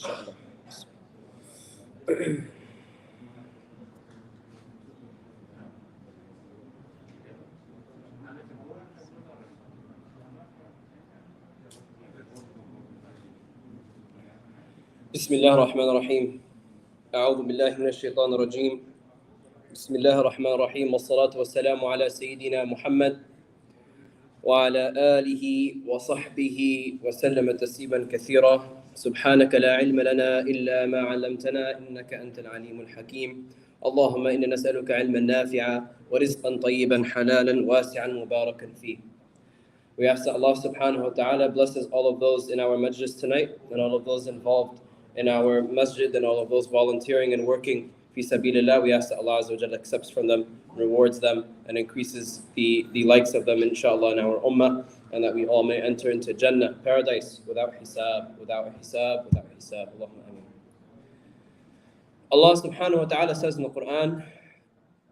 inshallah. بسم الله الرحمن الرحيم. أعوذ بالله من الشيطان الرجيم. بسم الله الرحمن الرحيم والصلاة والسلام على سيدنا محمد وعلى آله وصحبه وسلم تسليما كثيرا. سبحانك لا علم لنا إلا ما علمتنا إنك أنت العليم الحكيم. اللهم إنا نسألك علما نافعا ورزقا طيبا حلالا واسعا مباركا فيه. We ask that Allah subhanahu wa ta'ala blesses all of those in our majlis tonight and all of those involved in our masjid and all of those volunteering and working fi sabilillah. We ask that Allah Azza wa Jalla accepts from them, rewards them, and increases the likes of them inshallah in our ummah, and that we all may enter into Jannah, paradise, without hisab, without hisab, without hisab. Allahumma ameen. Allah subhanahu wa ta'ala says in the Quran,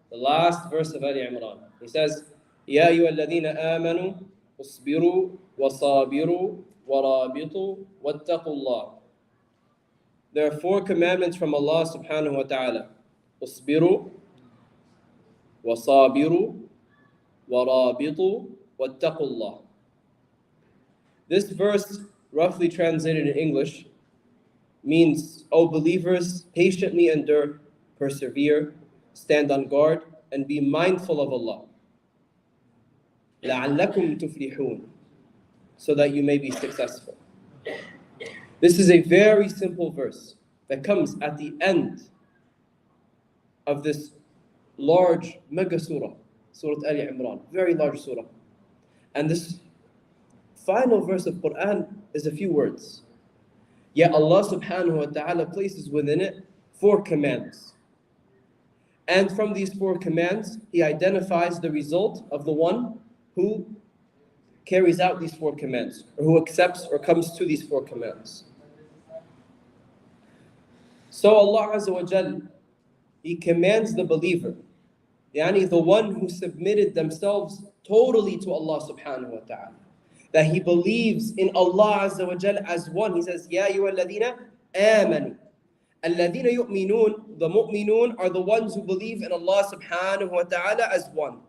the last verse of Ali Imran, He says, Ya ayyuha alladhina amanu اصبروا وصابروا ورابطوا واتقوا الله. There are 4 commandments from Allah subhanahu wa ta'ala. اصبروا وصابروا ورابطوا واتقوا الله. This verse, roughly translated in English, means, O believers, patiently endure, persevere, stand on guard, and be mindful of Allah. لَعَلَّكُمْ تُفْلِحُونَ, so that you may be successful. This is a very simple verse that comes at the end of this large mega surah, Surah Ali Imran, very large surah. And this final verse of Quran is a few words. Yet Allah subhanahu wa ta'ala places within it 4 commands. And from these 4 commands, He identifies the result of the one who carries out these 4 commands, or who accepts or comes to these 4 commands. So Allah Azza wa Jal, He commands the believer, yani the one who submitted themselves totally to Allah subhanahu wa ta'ala, that he believes in Allah Azza wa Jal as one. He says, Ya ayyuha alladhina amanu. Alladhina yu'minun, the mu'minun are the ones who believe in Allah subhanahu wa ta'ala as one.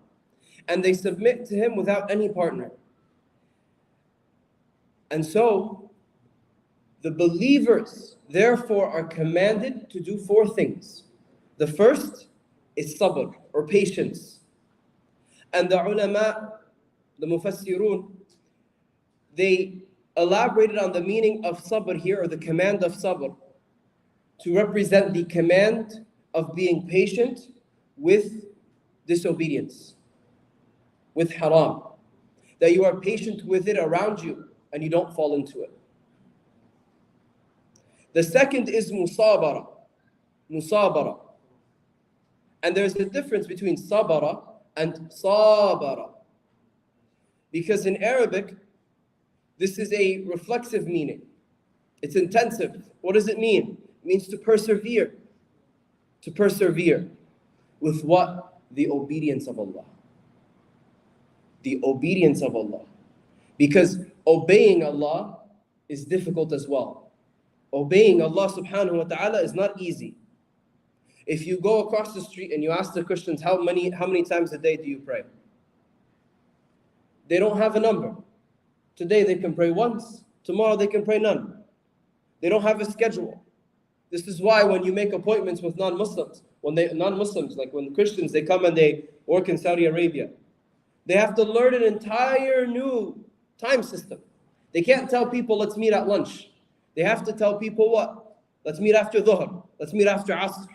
And they submit to Him without any partner. And so, the believers therefore are commanded to do 4 things. The first is sabr, or patience. And the ulama, the mufassirun, they elaborated on the meaning of sabr here, or the command of sabr, to represent the command of being patient with disobedience, with haram, that you are patient with it around you and you don't fall into it. The second is musabara, and there's a difference between sabara and sabara, because in Arabic this is a reflexive meaning, it's intensive. What does it mean? It means to persevere with what? The obedience of Allah. The obedience of Allah. Because obeying Allah is difficult as well. Obeying Allah subhanahu wa ta'ala is not easy. If you go across the street and you ask the Christians, how many times a day do you pray? They don't have a number. Today they can pray once, tomorrow they can pray none. They don't have a schedule. This is why when you make appointments with non-Muslims, like when Christians, they come and they work in Saudi Arabia, they have to learn an entire new time system. They can't tell people, let's meet at lunch. They have to tell people what? Let's meet after Dhuhr. Let's meet after Asr.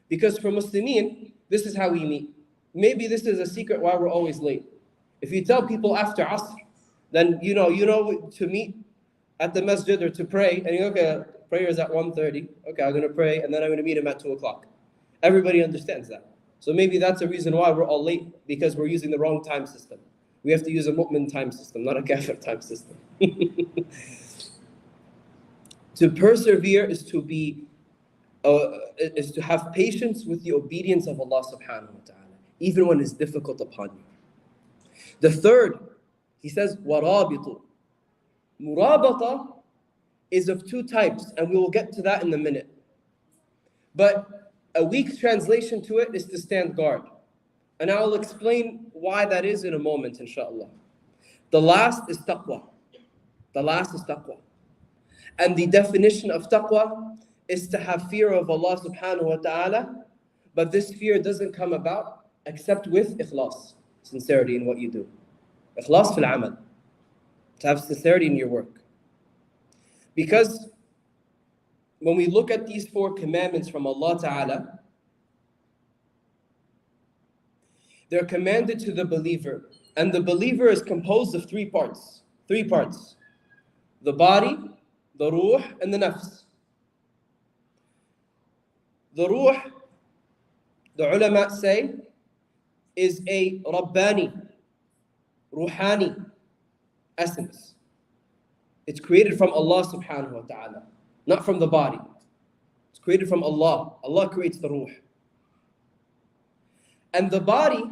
Because for Muslimin, this is how we meet. Maybe this is a secret why we're always late. If you tell people after Asr, then you know to meet at the masjid or to pray, and you okay, prayer is at 1:30. Okay, I'm going to pray, and then I'm going to meet him at 2 o'clock. Everybody understands that. So maybe that's a reason why we're all late, because we're using the wrong time system. We have to use a mu'min time system, not a kafir time system. To persevere is to have patience with the obedience of Allah subhanahu wa ta'ala, even when it's difficult upon you. The third, he says, وَرَابِطُ. Murabata is of two types, and we will get to that in a minute. But a weak translation to it is to stand guard. And I will explain why that is in a moment, inshallah. The last is taqwa. The last is taqwa. And the definition of taqwa is to have fear of Allah subhanahu wa ta'ala, but this fear doesn't come about except with ikhlas, sincerity in what you do. Ikhlas fil amal. To have sincerity in your work. Because when we look at these 4 commandments from Allah ta'ala, they're commanded to the believer. And the believer is composed of 3 parts. 3 parts. The body, the ruh, and the nafs. The ruh, the ulama say, is a Rabbani, Ruhani essence. It's created from Allah subhanahu wa ta'ala, not from the body. It's created from Allah. Allah creates the ruh. And the body,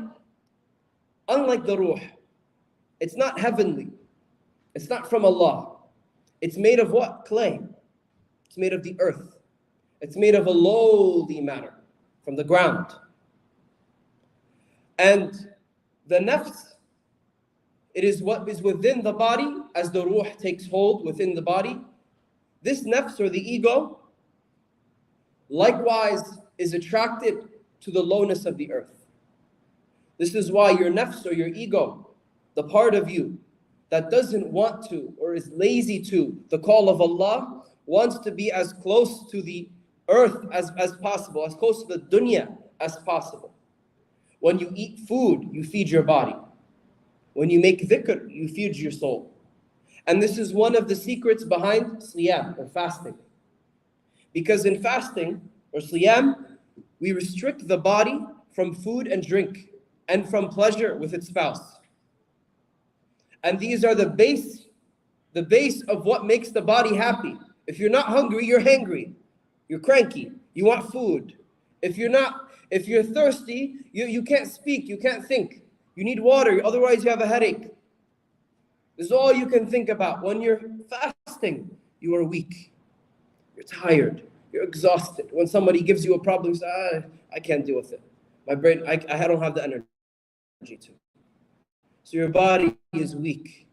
unlike the ruh, it's not heavenly. It's not from Allah. It's made of what? Clay. It's made of the earth. It's made of a lowly matter from the ground. And the nafs, it is what is within the body as the ruh takes hold within the body. This nafs or the ego likewise is attracted to the lowness of the earth. This is why your nafs or your ego, the part of you that doesn't want to or is lazy to the call of Allah, wants to be as close to the earth as possible, as close to the dunya as possible. When you eat food, you feed your body. When you make dhikr, you feed your soul. And this is one of the secrets behind siyam or fasting. Because in fasting or siyam, we restrict the body from food and drink and from pleasure with its spouse. And these are the base of what makes the body happy. If you're not hungry, you're hangry. You're cranky. You want food. If you're thirsty, you can't speak, you can't think. You need water, otherwise you have a headache. This is all you can think about. When you're fasting, you are weak. You're tired. You're exhausted. When somebody gives you a problem, you say, I can't deal with it. My brain, I don't have the energy to. So your body is weak.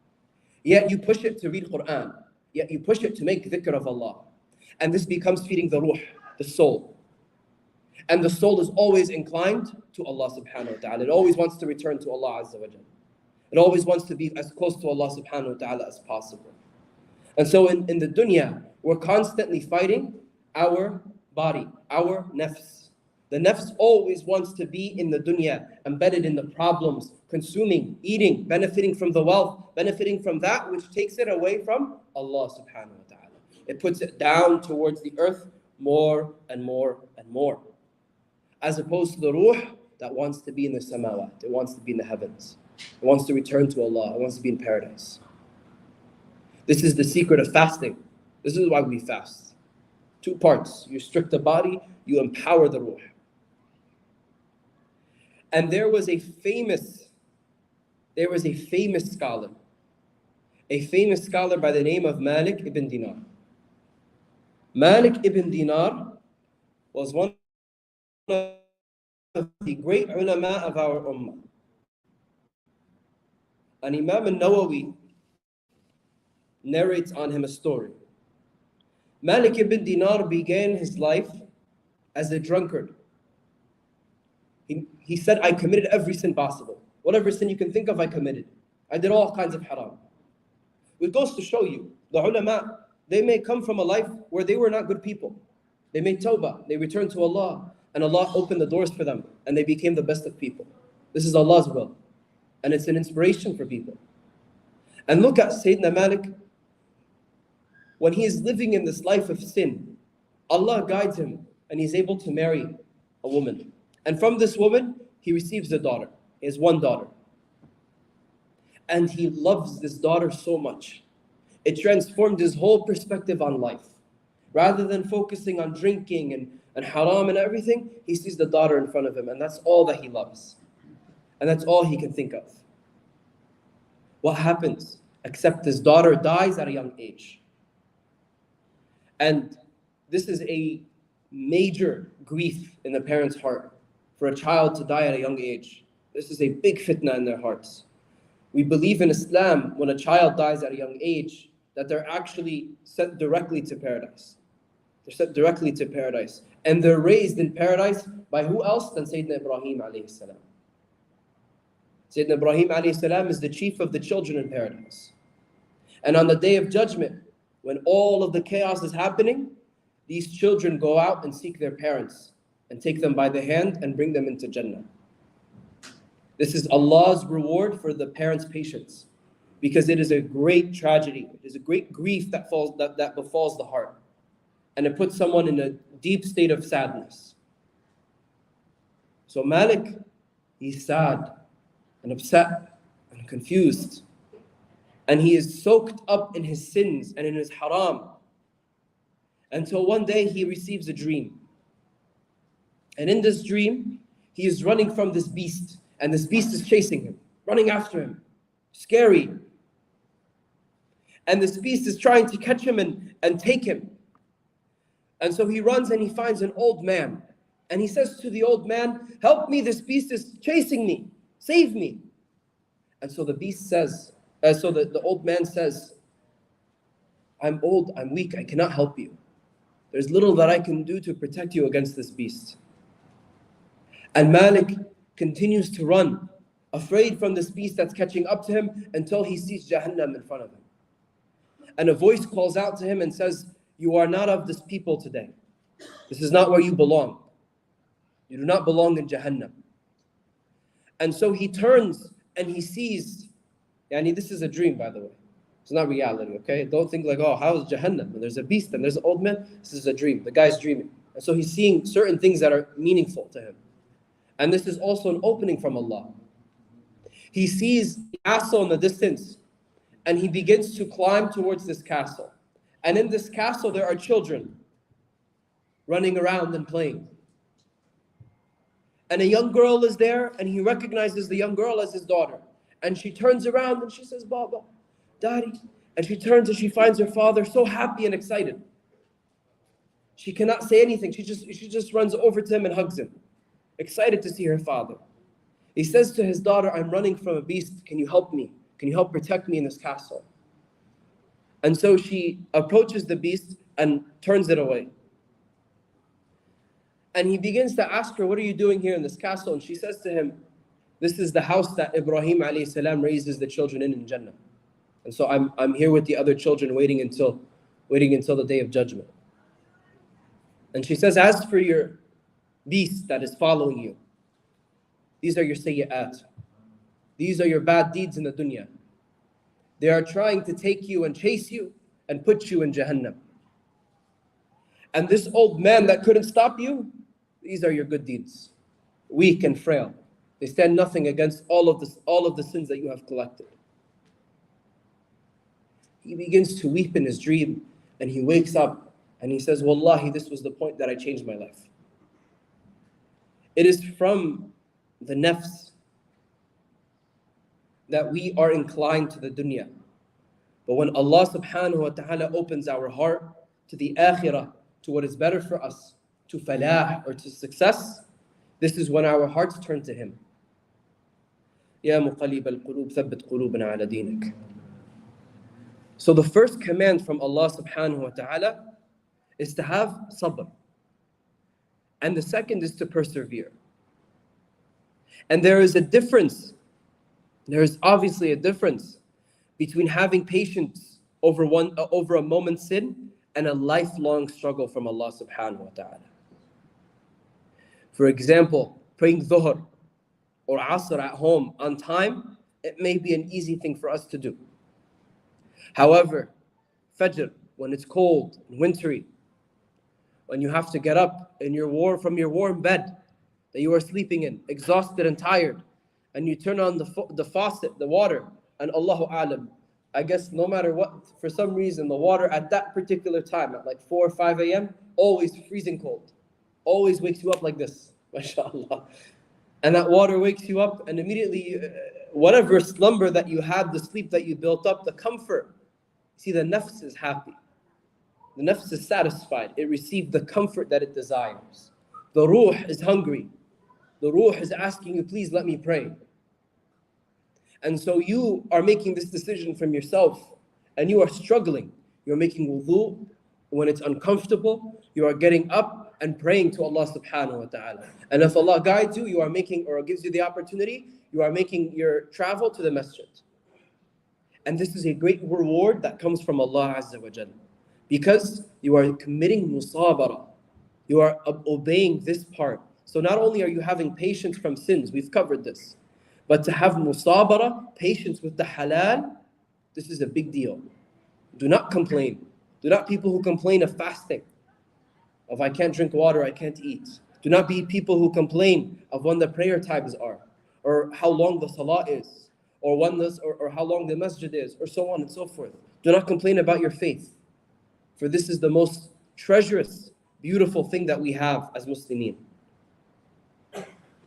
Yet you push it to read Quran. Yet you push it to make dhikr of Allah. And this becomes feeding the ruh, the soul. And the soul is always inclined to Allah subhanahu wa ta'ala. It always wants to return to Allah azza wa jalla. It always wants to be as close to Allah subhanahu wa ta'ala as possible. And so in the dunya, we're constantly fighting our body, our nafs. The nafs always wants to be in the dunya, embedded in the problems, consuming, eating, benefiting from the wealth, benefiting from that which takes it away from Allah subhanahu wa ta'ala. It puts it down towards the earth more and more and more. As opposed to the ruh that wants to be in the samawat, it wants to be in the heavens. It wants to return to Allah, it wants to be in paradise. This is the secret of fasting. This is why we fast. 2 parts. You restrict the body, you empower the ruh. And there was a famous scholar by the name of Malik ibn Dinar. Malik ibn Dinar was one of the great ulama of our ummah. And Imam al-Nawawi narrates on him a story. Malik ibn Dinar began his life as a drunkard. He said, I committed every sin possible. Whatever sin you can think of, I committed. I did all kinds of haram. It goes to show you, the ulama, they may come from a life where they were not good people. They made tawbah, they returned to Allah, and Allah opened the doors for them, and they became the best of people. This is Allah's will. And it's an inspiration for people. And look at Sayyidina Malik. When he is living in this life of sin, Allah guides him, and he's able to marry a woman. And from this woman, he receives a daughter. He has one daughter. And he loves this daughter so much. It transformed his whole perspective on life. Rather than focusing on drinking and haram and everything, he sees the daughter in front of him, and that's all that he loves. And that's all he can think of. What happens? Except his daughter dies at a young age. And this is a major grief in the parent's heart for a child to die at a young age. This is a big fitna in their hearts. We believe in Islam, when a child dies at a young age, that they're actually sent directly to paradise. They're sent directly to paradise. And they're raised in paradise by who else than Sayyidina Ibrahim alayhi salam. Sayyidina Ibrahim alayhi salam is the chief of the children in paradise. And on the day of judgment, when all of the chaos is happening, these children go out and seek their parents and take them by the hand and bring them into Jannah. This is Allah's reward for the parents' patience, because it is a great tragedy. It is a great grief that befalls the heart. And it puts someone in a deep state of sadness. So Malik, he's sad and upset and confused. And he is soaked up in his sins and in his haram. Until one day he receives a dream. And in this dream, he is running from this beast. And this beast is chasing him, running after him. Scary. And this beast is trying to catch him and take him. And so he runs and he finds an old man. And he says to the old man, "Help me, this beast is chasing me. Save me." And so the beast says, the old man says, "I'm old, I'm weak, I cannot help you. There's little that I can do to protect you against this beast." And Malik continues to run, afraid from this beast that's catching up to him, until he sees Jahannam in front of him. And a voice calls out to him and says, "You are not of this people today. This is not where you belong. You do not belong in Jahannam." And so he turns and he sees, this is a dream, by the way. It's not reality, okay? Don't think like, oh, how is Jahannam? And there's a beast and there's an old man. This is a dream. The guy's dreaming. And so he's seeing certain things that are meaningful to him. And this is also an opening from Allah. He sees a castle in the distance, and he begins to climb towards this castle. And in this castle, there are children running around and playing. And a young girl is there, and he recognizes the young girl as his daughter. And she turns around and she says, "Baba, Daddy." And she turns and she finds her father so happy and excited. She cannot say anything. She just runs over to him and hugs him, excited to see her father. He says to his daughter, "I'm running from a beast. Can you help me? Can you help protect me in this castle?" And so she approaches the beast and turns it away. And he begins to ask her, "What are you doing here in this castle?" And she says to him, "This is the house that Ibrahim alayhi salam raises the children in Jannah. And so I'm here with the other children waiting until the day of judgment." And she says, "As for your beast that is following you, these are your sayyi'at. These are your bad deeds in the dunya. They are trying to take you and chase you and put you in Jahannam. And this old man that couldn't stop you, these are your good deeds. Weak and frail. They stand nothing against all of the sins that you have collected." He begins to weep in his dream, and he wakes up and he says, "Wallahi, this was the point that I changed my life." It is from the nafs that we are inclined to the dunya. But when Allah subhanahu wa ta'ala opens our heart to the akhirah, to what is better for us, to falah or to success, this is when our hearts turn to Him. Ya muqallib al-qulub, thabbit qulubana ala dinik. So the first command from Allah subhanahu wa ta'ala is to have sabr. And the second is to persevere. And there is a difference. There is obviously a difference between having patience over a moment's sin and a lifelong struggle from Allah subhanahu wa ta'ala. For example, praying dhuhr or asr at home on time, it may be an easy thing for us to do. However, fajr, when it's cold and wintry, when you have to get up from your warm bed that you are sleeping in, exhausted and tired, and you turn on the faucet, the water, and Allahu A'lam, I guess no matter what, for some reason, the water at that particular time, at like 4 or 5 a.m., always freezing cold. Always wakes you up like this, mashallah. And that water wakes you up, and immediately, whatever slumber that you had, the sleep that you built up, the comfort, see, the nafs is happy. The nafs is satisfied. It received the comfort that it desires. The ruh is hungry. The ruh is asking you, please let me pray. And so you are making this decision from yourself, and you are struggling. You're making wudu when it's uncomfortable. You are getting up and praying to Allah subhanahu wa ta'ala. And if Allah guides you, you are making, or gives you the opportunity, you are making your travel to the masjid. And this is a great reward that comes from Allah Azza wa Jalla. Because you are committing musabara. You are obeying this part. So not only are you having patience from sins, we've covered this, but to have musabara, patience with the halal, this is a big deal. Do not complain. Do not people who complain of fasting, of I can't drink water, I can't eat. Do not be people who complain of when the prayer times are, or how long the salah is, or when this, or how long the masjid is, or so on and so forth. Do not complain about your faith, for this is the most treacherous, beautiful thing that we have as Muslimin.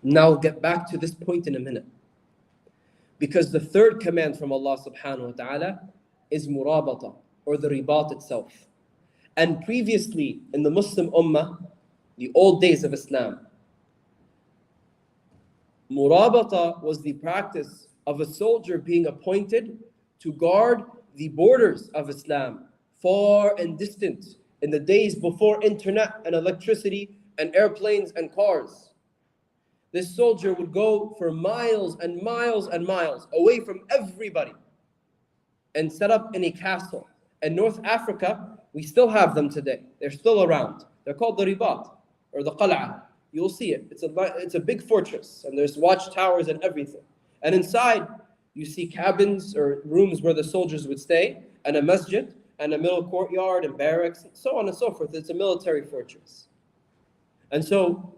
Now we'll get back to this point in a minute. Because the third command from Allah subhanahu wa ta'ala is murabata, or the ribat itself. And previously in the Muslim ummah, the old days of Islam, murabata was the practice of a soldier being appointed to guard the borders of Islam, far and distant, in the days before internet and electricity and airplanes and cars. This soldier would go for miles and miles and miles away from everybody and set up in a castle. In North Africa, we still have them today. They're still around. They're called the ribat, or the qal'ah. You'll see it. It's a big fortress, and there's watchtowers and everything. And inside, you see cabins or rooms where the soldiers would stay, and a masjid, and a middle courtyard, and barracks, and so on and so forth. It's a military fortress. And so,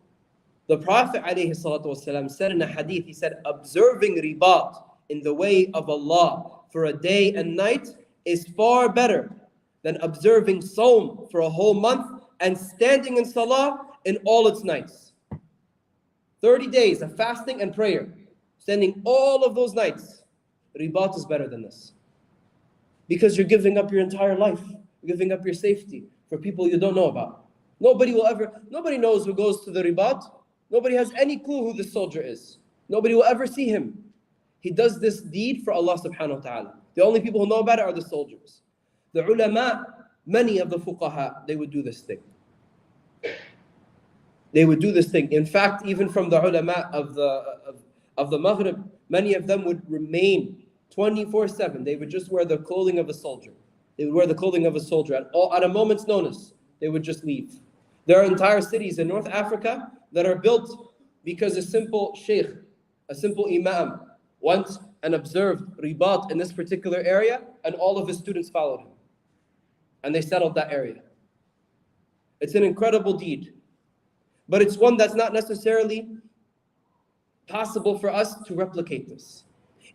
the Prophet ﷺ said in a hadith, he said, observing ribat in the way of Allah for a day and night is far better than observing Sawm for a whole month and standing in Salah in all its nights. 30 days of fasting and prayer, standing all of those nights. Ribat is better than this. Because you're giving up your entire life. You're giving up your safety for people you don't know about. Nobody knows who goes to the ribat. Nobody has any clue who this soldier is. Nobody will ever see him. He does this deed for Allah subhanahu wa ta'ala. The only people who know about it are the soldiers. The ulama, many of the fuqaha, they would do this thing. They would do this thing. In fact, even from the ulama of the Maghrib, many of them would remain 24/7. They would just wear the clothing of a soldier. They would wear the clothing of a soldier. At a moment's notice, they would just leave. There are entire cities in North Africa that are built because a simple sheikh, a simple imam, went and observed ribat in this particular area, and all of his students followed him. And they settled that area. It's an incredible deed. But it's one that's not necessarily possible for us to replicate this.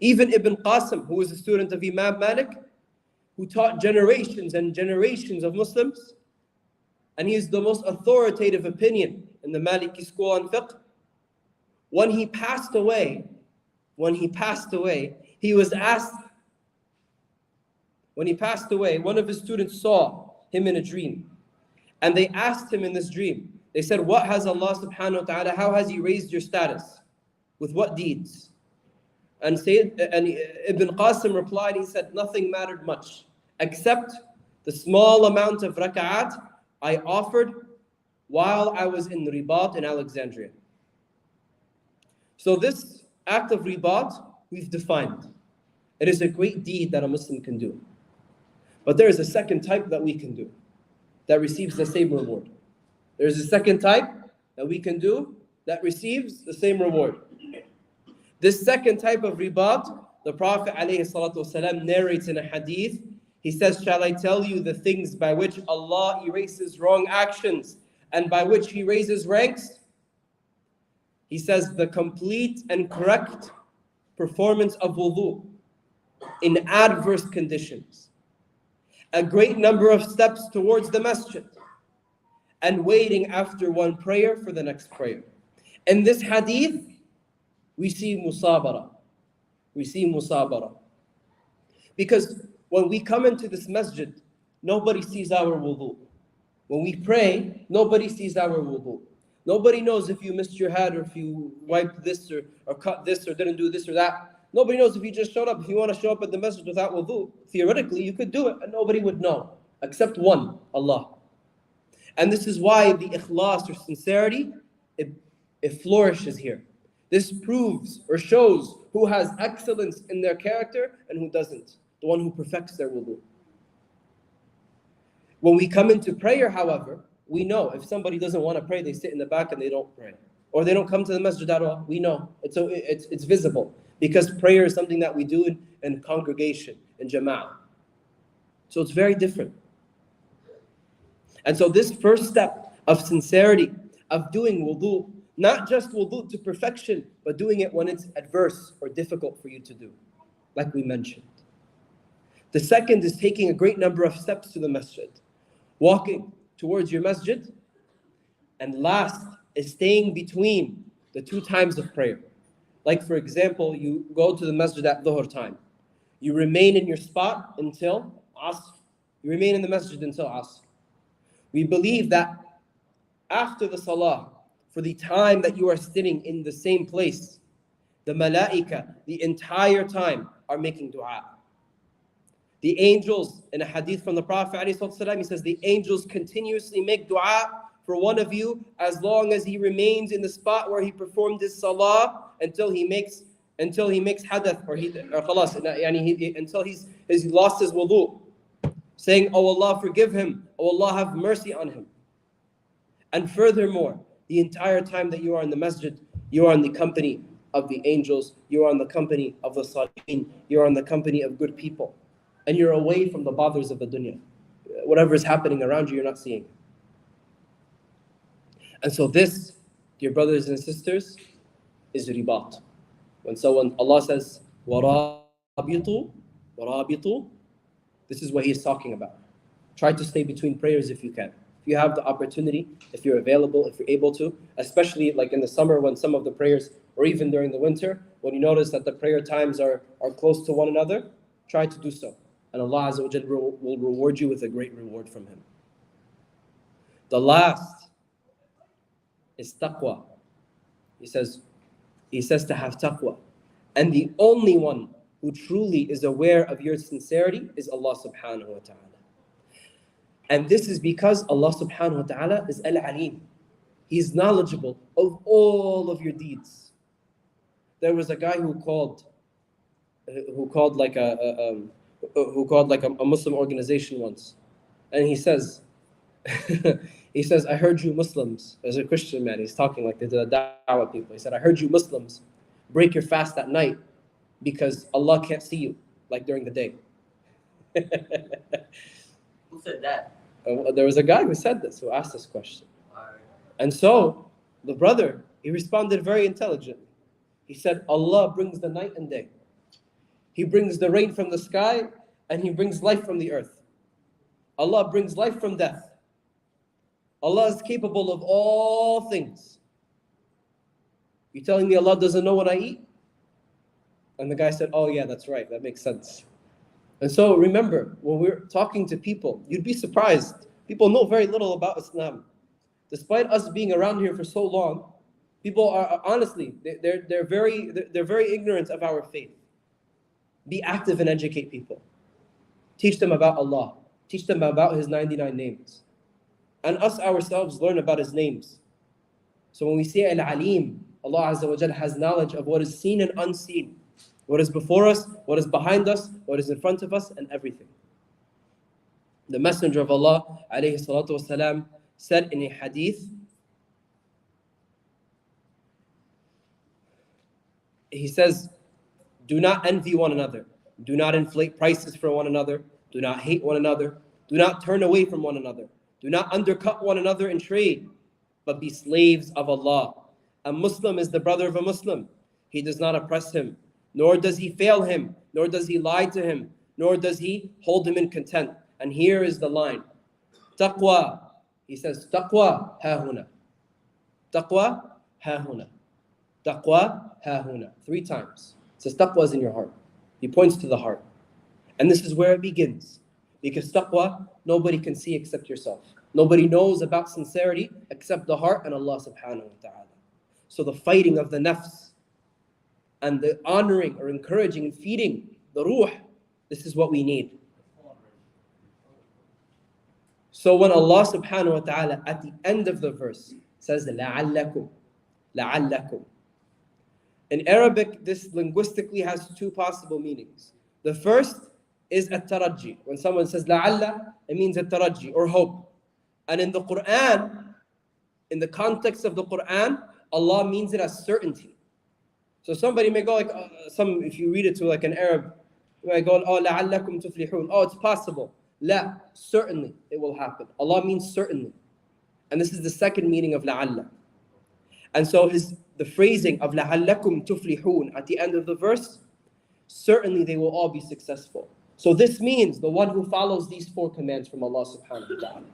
Even Ibn Qasim, who was a student of Imam Malik, who taught generations and generations of Muslims, and he is the most authoritative opinion in the Maliki school on fiqh. When he passed away, he was asked, when he passed away, one of his students saw him in a dream. And they asked him in this dream, they said, what has Allah subhanahu wa ta'ala, how has he raised your status? With what deeds? And Ibn Qasim replied, he said, nothing mattered much, except the small amount of raka'at I offered while I was in ribat in Alexandria. So this act of ribat, we've defined. It is a great deed that a Muslim can do. But there is a second type that we can do that receives the same reward. There is a second type that we can do that receives the same reward. This second type of ribat, the Prophet ﷺ narrates in a hadith. He says, shall I tell you the things by which Allah erases wrong actions and by which He raises ranks? He says, the complete and correct performance of wudu in adverse conditions, a great number of steps towards the masjid, and waiting after one prayer for the next prayer. In this hadith, we see musabara. We see musabara. Because when we come into this masjid, nobody sees our wudu. When we pray, nobody sees our wudu. Nobody knows if you missed your head or if you wiped this or cut this or didn't do this or that. Nobody knows if you just showed up. If you want to show up at the masjid without wudu, theoretically you could do it and nobody would know except one, Allah. And this is why the ikhlas or sincerity, it flourishes here. This proves or shows who has excellence in their character and who doesn't. The one who perfects their wudu. When we come into prayer, however, we know if somebody doesn't want to pray, they sit in the back and they don't pray. Or they don't come to the masjid at all. We know. It's visible. Because prayer is something that we do in congregation, in jama'ah. So it's very different. And so this first step of sincerity, of doing wudu, not just wudu to perfection, but doing it when it's adverse or difficult for you to do, like we mentioned. The second is taking a great number of steps to the masjid, walking towards your masjid. And last is staying between the two times of prayer. Like for example, you go to the masjid at dhuhr time. You remain in your spot until asr. You remain in the masjid until asr. We believe that after the salah, for the time that you are sitting in the same place, the malaika, the entire time, are making dua. The angels, in a hadith from the Prophet ﷺ, he says, the angels continuously make dua for one of you as long as he remains in the spot where he performed his salah until he makes hadath or khalas, until he's lost his wudu, saying, "Oh Allah, forgive him. Oh Allah, have mercy on him." And furthermore, the entire time that you are in the masjid, you are in the company of the angels, you are in the company of the salihin, you are in the company of good people, and you're away from the bothers of the dunya. Whatever is happening around you, you're not seeing. And so this, dear brothers and sisters, is ribat. When Allah says, وَرَابِطُوا, this is what He's talking about. Try to stay between prayers if you can. If you have the opportunity, if you're available, if you're able to, especially like in the summer when some of the prayers, or even during the winter, when you notice that the prayer times are close to one another, try to do so. And Allah Azza wa Jalla will reward you with a great reward from Him. The last is taqwa. He says to have taqwa. And the only one who truly is aware of your sincerity is Allah subhanahu wa ta'ala. And this is because Allah subhanahu wa ta'ala is Al-Alim. He's knowledgeable of all of your deeds. There was a guy who called like a Muslim organization once. And he says, I heard you Muslims, as a Christian man, he's talking like to the da'wah people. He said, I heard you Muslims break your fast at night because Allah can't see you, like during the day. Who said that? There was a guy who said this, who asked this question. And so, the brother, he responded very intelligently. He said, Allah brings the night and day. He brings the rain from the sky, and He brings life from the earth. Allah brings life from death. Allah is capable of all things. You telling me Allah doesn't know what I eat? And the guy said, oh yeah, that's right, that makes sense. And so remember, when we're talking to people, you'd be surprised. People know very little about Islam. Despite us being around here for so long, people are honestly, they're very ignorant of our faith. Be active and educate people. Teach them about Allah. Teach them about His 99 names. And us ourselves learn about His names. So when we say Al-Alim, Allah Azza wa Jalla has knowledge of what is seen and unseen. What is before us, what is behind us, what is in front of us, and everything. The Messenger of Allah alayhi salatu wasalam, said in a hadith, he says, do not envy one another. Do not inflate prices for one another. Do not hate one another. Do not turn away from one another. Do not undercut one another in trade, but be slaves of Allah. A Muslim is the brother of a Muslim. He does not oppress him, nor does he fail him, nor does he lie to him, nor does he hold him in contempt. And here is the line. Taqwa. He says, Taqwa hahuna. Taqwa hahuna. Taqwa hahuna. 3 times. It says taqwa is in your heart. He points to the heart. And this is where it begins. Because taqwa, nobody can see except yourself. Nobody knows about sincerity except the heart and Allah subhanahu wa ta'ala. So the fighting of the nafs and the honoring or encouraging and feeding the ruh, this is what we need. So when Allah subhanahu wa ta'ala at the end of the verse says لَعَلَّكُمْ لَعَلَّكُمْ. In Arabic, this linguistically has two possible meanings. The first is at-taraji. When someone says لَعَلَّ, it means at-taraji or hope. And in the Quran, in the context of the Quran, Allah means it as certainty. So somebody may go like, if you read it to like an Arab, you might go, oh, لَعَلَّكُمْ تُفْلِحُونَ. Oh, it's possible. La, certainly it will happen. Allah means certainly. And this is the second meaning of لَعَلَّ. And so the phrasing of لَعَلَّكُمْ تُفْلِحُونَ at the end of the verse, certainly they will all be successful. So this means the one who follows these four commands from Allah subhanahu wa ta'ala.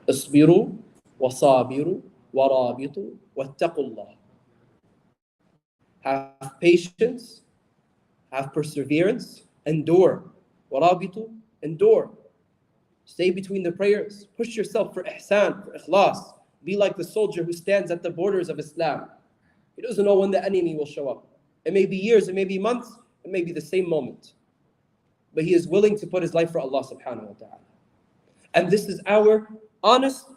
اصبروا وصابروا ورابطوا واتقوا الله. Have patience, have perseverance, endure. وَرَابِطُ, endure. Stay between the prayers. Push yourself for ihsan, for ikhlas. Be like the soldier who stands at the borders of Islam. He doesn't know when the enemy will show up. It may be years, it may be months, it may be the same moment. But he is willing to put his life for Allah subhanahu wa ta'ala. And this is our honest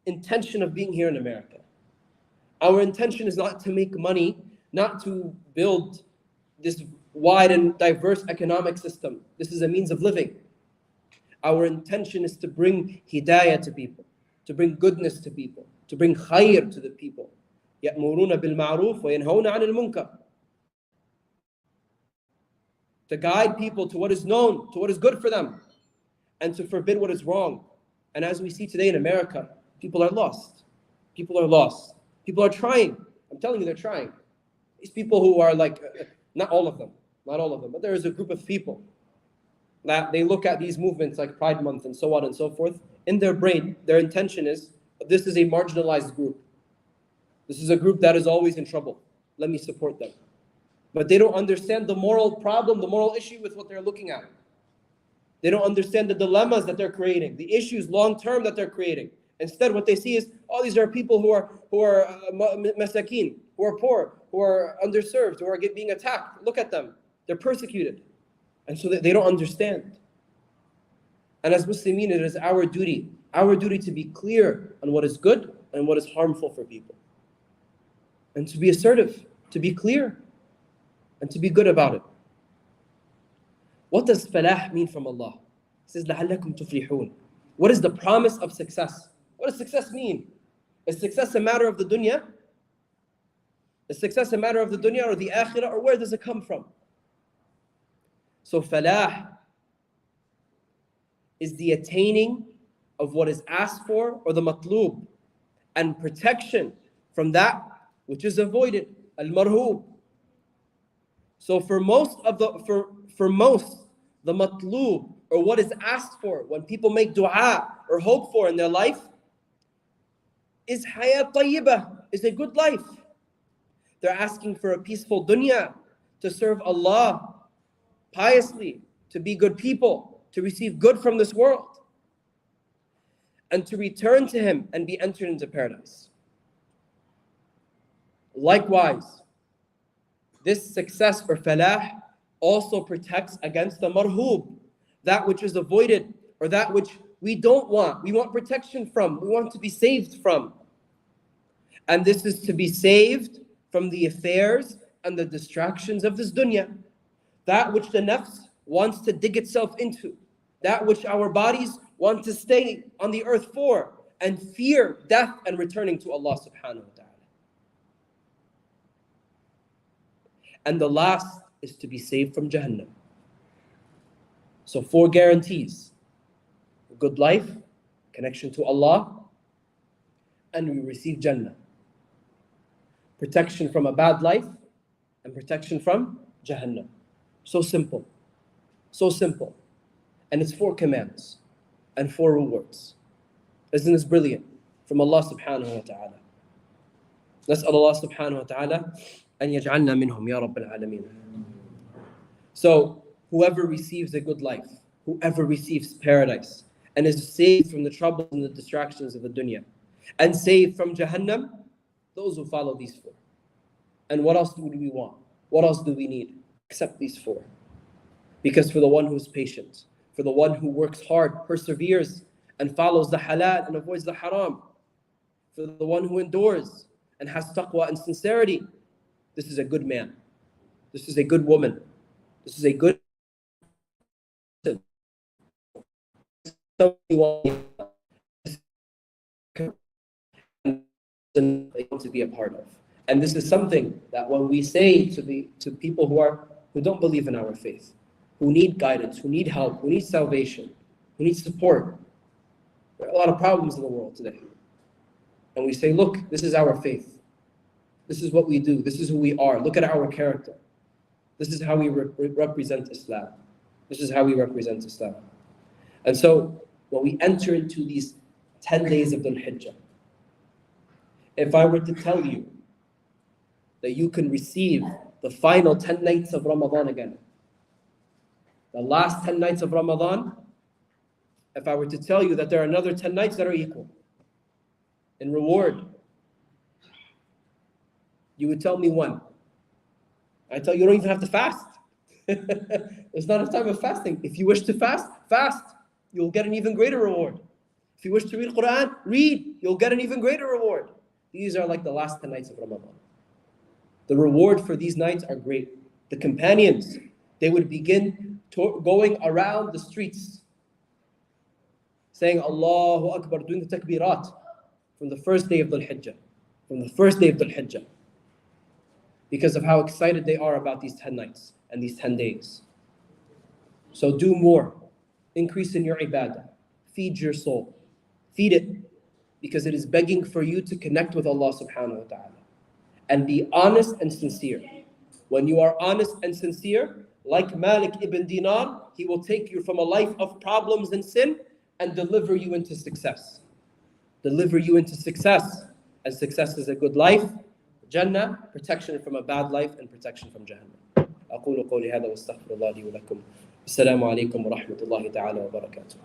intention of being here in America. Our intention is not to make money, not to build this wide and diverse economic system. This is a means of living. Our intention is to bring hidayah to people, to bring goodness to people, to bring khair to the people. يَأْمُرُونَ بِالْمَعْرُوفِ وَيَنْهَوْنَ عَنِ الْمُنْكَرِ. To guide people to what is known, to what is good for them, and to forbid what is wrong. And as we see today in America, people are lost. People are lost. People are trying. I'm telling you, they're trying. These people who are like, not all of them, but there is a group of people that they look at these movements like Pride Month and so on and so forth. In their brain, their intention is, this is a marginalized group. This is a group that is always in trouble. Let me support them. But they don't understand the moral problem, the moral issue with what they're looking at. They don't understand the dilemmas that they're creating, the issues long-term that they're creating. Instead, what they see is, oh, these are people who are masakin, who are poor, who are underserved, who are being attacked. Look at them. They're persecuted. And so they don't understand. And as Muslimin, it is our duty to be clear on what is good and what is harmful for people. And to be assertive, to be clear, and to be good about it. What does falah mean from Allah? It says, لَعَلَّكُمْ تُفْلِحُونَ. What is the promise of success? What does success mean? Is success a matter of the dunya? Is success a matter of the dunya or the akhirah, or where does it come from? So falah is the attaining of what is asked for, or the matlub, and protection from that which is avoided, al-marhub. So for most, the matlub, or what is asked for, when people make dua or hope for in their life, is hayat tayyibah, is a good life. They're asking for a peaceful dunya, to serve Allah piously, to be good people, to receive good from this world, and to return to Him and be entered into paradise. Likewise, this success or falah also protects against the marhub, that which is avoided, or that which we don't want. We want protection from, we want to be saved from. And this is to be saved from the affairs and the distractions of this dunya. That which the nafs wants to dig itself into. That which our bodies want to stay on the earth for, and fear death and returning to Allah subhanahu wa ta'ala. And the last is to be saved from Jahannam. So 4 guarantees: good life, connection to Allah, and we receive Jannah. Protection from a bad life, and protection from Jahannam. So simple. So simple. And it's 4 commands and 4 rewards. Isn't this brilliant? From Allah subhanahu wa ta'ala. نسأل الله سبحانه وتعالى أن يجعلنا منهم يا رب العالمين. So whoever receives a good life, whoever receives paradise and is saved from the troubles and the distractions of the dunya and saved from Jahannam, those who follow these four. And what else do we want? What else do we need? Except these four. Because for the one who is patient, for the one who works hard, perseveres, and follows the halal and avoids the haram, for the one who endures and has taqwa and sincerity, this is a good man. This is a good woman. This is a good person. To be a part of. And this is something that when we say to people who don't believe in our faith, who need guidance, who need help, who need salvation, who need support. There are a lot of problems in the world today. And we say, look, this is our faith. This is what we do. This is who we are. Look at our character. This is how we represent Islam. This is how we represent Islam. And so, when we enter into these 10 days of Dhul Hijjah, if I were to tell you that you can receive the final 10 nights of Ramadan again, the last 10 nights of Ramadan, if I were to tell you that there are another 10 nights that are equal in reward, you would tell me when. I tell you, you don't even have to fast. It's not a time of fasting. If you wish to fast, fast. You'll get an even greater reward. If you wish to read Quran, read. You'll get an even greater reward. These are like the last 10 nights of Ramadan. The reward for these nights are great. The companions, they would begin going around the streets, saying Allahu Akbar, doing the takbirat from the first day of Dhul Hijjah. From the first day of Dhul Hijjah. Because of how excited they are about these 10 nights and these 10 days. So do more. Increase in your ibadah. Feed your soul. Feed it. Because it is begging for you to connect with Allah subhanahu wa ta'ala. And be honest and sincere. When you are honest and sincere, like Malik ibn Dinar, he will take you from a life of problems and sin and deliver you into success. Deliver you into success. And success is a good life. Jannah, protection from a bad life, and protection from Jahannam. أقول قولي هذا واستغفر الله لي ولكم. السلام عليكم ورحمة الله تعالى وبركاته.